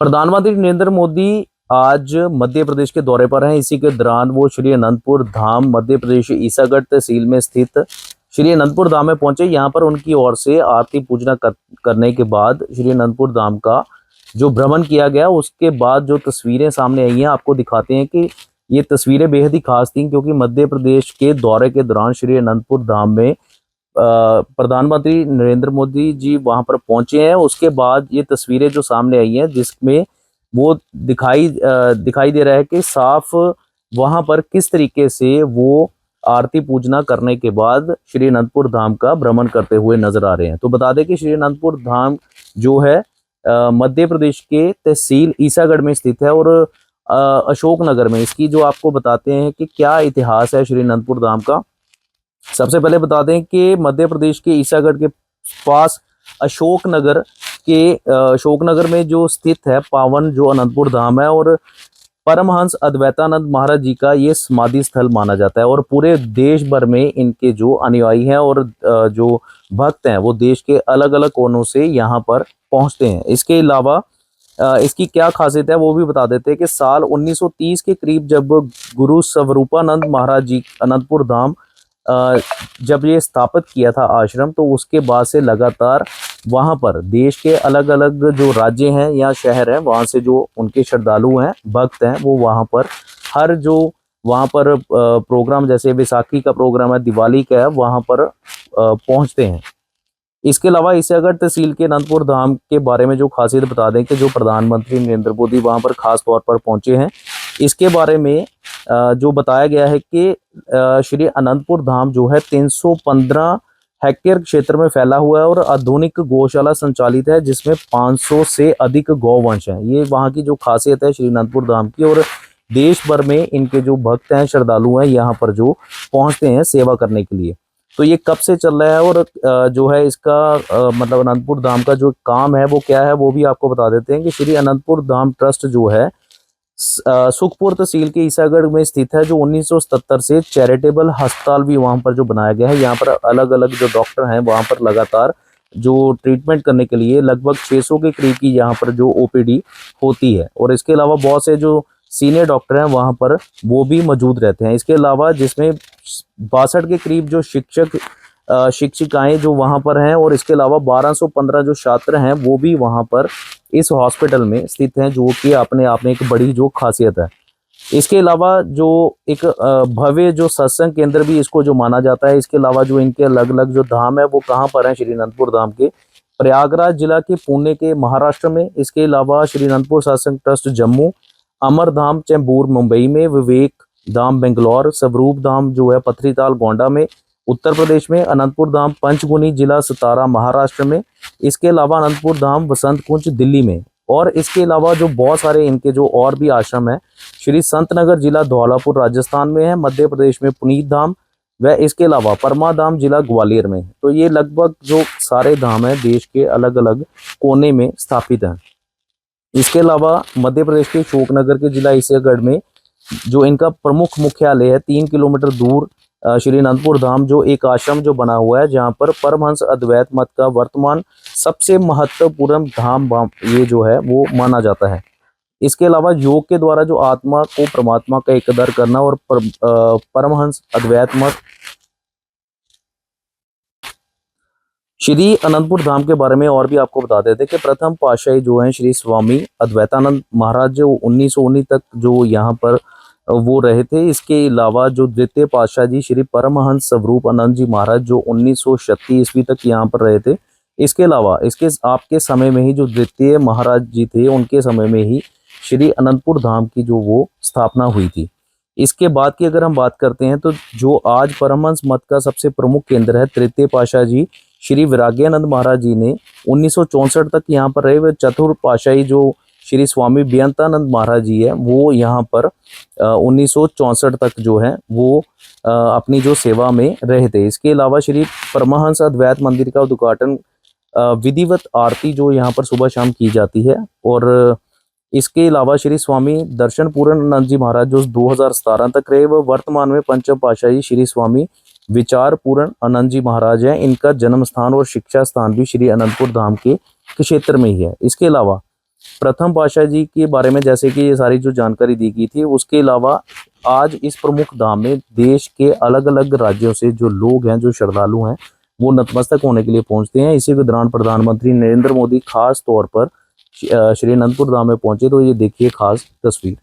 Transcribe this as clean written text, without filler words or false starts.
प्रधानमंत्री नरेंद्र मोदी आज मध्य प्रदेश के दौरे पर हैं। इसी के दौरान वो श्री अनंतपुर धाम मध्य प्रदेश ईसागढ़ तहसील में स्थित श्री अनंतपुर धाम में पहुंचे। यहाँ पर उनकी ओर से आरती पूजना करने के बाद श्री अनंतपुर धाम का जो भ्रमण किया गया, उसके बाद जो तस्वीरें सामने आई हैं आपको दिखाते हैं कि ये तस्वीरें बेहद ही खास थी, क्योंकि मध्य प्रदेश के दौरे के दौरान श्री अनंतपुर धाम में प्रधानमंत्री नरेंद्र मोदी जी वहां पर पहुंचे हैं। उसके बाद ये तस्वीरें जो सामने आई हैं, जिसमें वो दिखाई दे रहा है कि साफ वहां पर किस तरीके से वो आरती पूजना करने के बाद श्री अनंतपुर धाम का भ्रमण करते हुए नजर आ रहे हैं। तो बता दें कि श्री अनंतपुर धाम जो है मध्य प्रदेश के तहसील ईसागढ़ में स्थित है और अशोकनगर में। इसकी जो आपको बताते हैं कि क्या इतिहास है श्री अनंतपुर धाम का। सबसे पहले बता दें कि मध्य प्रदेश के ईसागढ़ के पास अशोकनगर में जो स्थित है पावन जो अनंतपुर धाम है, और परमहंस अद्वैतानंद महाराज जी का ये समाधि स्थल माना जाता है। और पूरे देश भर में इनके जो अनुयायी हैं और जो भक्त हैं वो देश के अलग अलग कोनों से यहाँ पर पहुँचते हैं। इसके अलावा इसकी क्या खासियत है वो भी बता देते हैं कि साल 1930 के करीब जब गुरु स्वरूपानंद महाराज जी अनंतपुर धाम जब ये स्थापित किया था आश्रम, तो उसके बाद से लगातार वहाँ पर देश के अलग अलग जो राज्य हैं या शहर हैं, वहाँ से जो उनके श्रद्धालु हैं, भक्त हैं, वो वहाँ पर हर जो वहाँ पर प्रोग्राम, जैसे बैसाखी का प्रोग्राम है, दिवाली का है, वहाँ पर पहुँचते हैं। इसके अलावा ईसागढ़ तहसील के अनंतपुर धाम के बारे में जो खासियत बता दें कि जो प्रधानमंत्री नरेंद्र मोदी वहाँ पर खास तौर पर पहुँचे हैं, इसके बारे में जो बताया गया है कि श्री अनंतपुर धाम जो है 315 हेक्टेयर क्षेत्र में फैला हुआ है और आधुनिक गौशाला संचालित है, जिसमें 500 से अधिक गौवंश हैं। ये वहाँ की जो खासियत है श्री अनंतपुर धाम की। और देश भर में इनके जो भक्त हैं, श्रद्धालु हैं, यहाँ पर जो पहुँचते हैं सेवा करने के लिए। तो ये कब से चल रहा है और जो है इसका मतलब अनंतपुर धाम का जो काम है वो क्या है वो भी आपको बता देते हैं कि श्री अनंतपुर धाम ट्रस्ट जो है सुखपुर तहसील के ईसागढ़ में स्थित है, जो 1977 से चैरिटेबल अस्पताल भी वहां पर जो बनाया गया है। यहाँ पर अलग अलग जो डॉक्टर हैं वहां पर लगातार जो ट्रीटमेंट करने के लिए लगभग 600 के करीब की यहाँ पर जो ओपीडी होती है। और इसके अलावा बहुत से जो सीनियर डॉक्टर हैं वहां पर वो भी मौजूद रहते हैं। इसके अलावा जिसमें 62 के करीब जो शिक्षिकाएं जो वहां पर हैं, और इसके अलावा 1215 जो छात्र हैं वो भी वहां पर इस हॉस्पिटल में स्थित हैं, जो कि अपने आप में एक बड़ी जो खासियत है। इसके अलावा जो एक भव्य जो सत्संग केंद्र भी इसको जो माना जाता है। इसके अलावा जो इनके अलग अलग जो धाम है वो कहाँ पर है, श्री अनंतपुर धाम के प्रयागराज जिला के पुणे के महाराष्ट्र में। इसके अलावा श्री अनंतपुर सत्संग ट्रस्ट जम्मू, अमर धाम चैम्बूर मुंबई में, विवेक धाम बेंगलोर, स्वरूप धाम जो है पथरीताल गोंडा में उत्तर प्रदेश में, अनंतपुर धाम पंचगुनी जिला सतारा महाराष्ट्र में। इसके अलावा अनंतपुर धाम वसंत कुंज दिल्ली में। और इसके अलावा जो बहुत सारे इनके जो और भी आश्रम है, श्री संतनगर जिला धौलापुर राजस्थान में है, मध्य प्रदेश में पुनीत धाम, व इसके अलावा परमा धाम जिला ग्वालियर में है। तो ये लगभग जो सारे धाम है देश के अलग अलग कोने में स्थापित हैं। इसके अलावा मध्य प्रदेश के अशोकनगर के जिला ईसागढ़ में जो इनका प्रमुख मुख्यालय है, 3 किलोमीटर दूर श्री अनंतपुर धाम जो एक आश्रम जो बना हुआ है, जहाँ पर परमहंस अद्वैत मत का वर्तमान सबसे महत्वपूर्ण धाम ये जो है वो माना जाता है। इसके अलावा योग के द्वारा जो आत्मा को परमात्मा का एकदार करना और परमहंस अद्वैत मत श्री अनंतपुर धाम के बारे में और भी आपको बता देते हैं कि प्रथम पातशाही जो हैं श्री स्वामी अद्वैतानंद महाराज जो 1919 तक जो यहाँ पर वो रहे थे। इसके अलावा जो द्वितीय पातशाह जी श्री परमहंस स्वरूपानंद जी महाराज जो 1936 ईस्वी तक यहाँ पर रहे थे। इसके अलावा इसके आपके समय में ही जो द्वितीय महाराज जी थे, उनके समय में ही श्री अनंतपुर धाम की जो वो स्थापना हुई थी। इसके बाद की अगर हम बात करते हैं तो जो आज परमहंस मत का सबसे प्रमुख केंद्र है, तृतीय पातशाह जी श्री वैराग्यानंद महाराज जी ने 1964 तक यहाँ पर रहे। वे चतुर्थ पातशाही जो श्री स्वामी बेअंतानंद महाराज जी है वो यहाँ पर 1964 तक जो है वो अपनी जो सेवा में रहे थे। इसके अलावा श्री परमहंस अद्वैत मंदिर का उद्घाटन विधिवत आरती जो यहाँ पर सुबह शाम की जाती है। और इसके अलावा श्री स्वामी दर्शन पूर्ण आनंद जी महाराज जो 2017 तक रहे, वह वर्तमान में पंचम पातशाही श्री स्वामी विचार पूर्ण आनंद जी महाराज हैं। इनका जन्म स्थान और शिक्षा स्थान भी श्री अनंतपुर धाम के क्षेत्र में ही है। इसके अलावा प्रथम पातशाह जी के बारे में जैसे कि ये सारी जो जानकारी दी गई थी, उसके अलावा आज इस प्रमुख धाम में देश के अलग अलग राज्यों से जो लोग हैं, जो श्रद्धालु हैं, वो नतमस्तक होने के लिए पहुंचते हैं। इसी के दौरान प्रधानमंत्री नरेंद्र मोदी खास तौर पर श्री अनंतपुर धाम में पहुंचे। तो ये देखिए खास तस्वीर।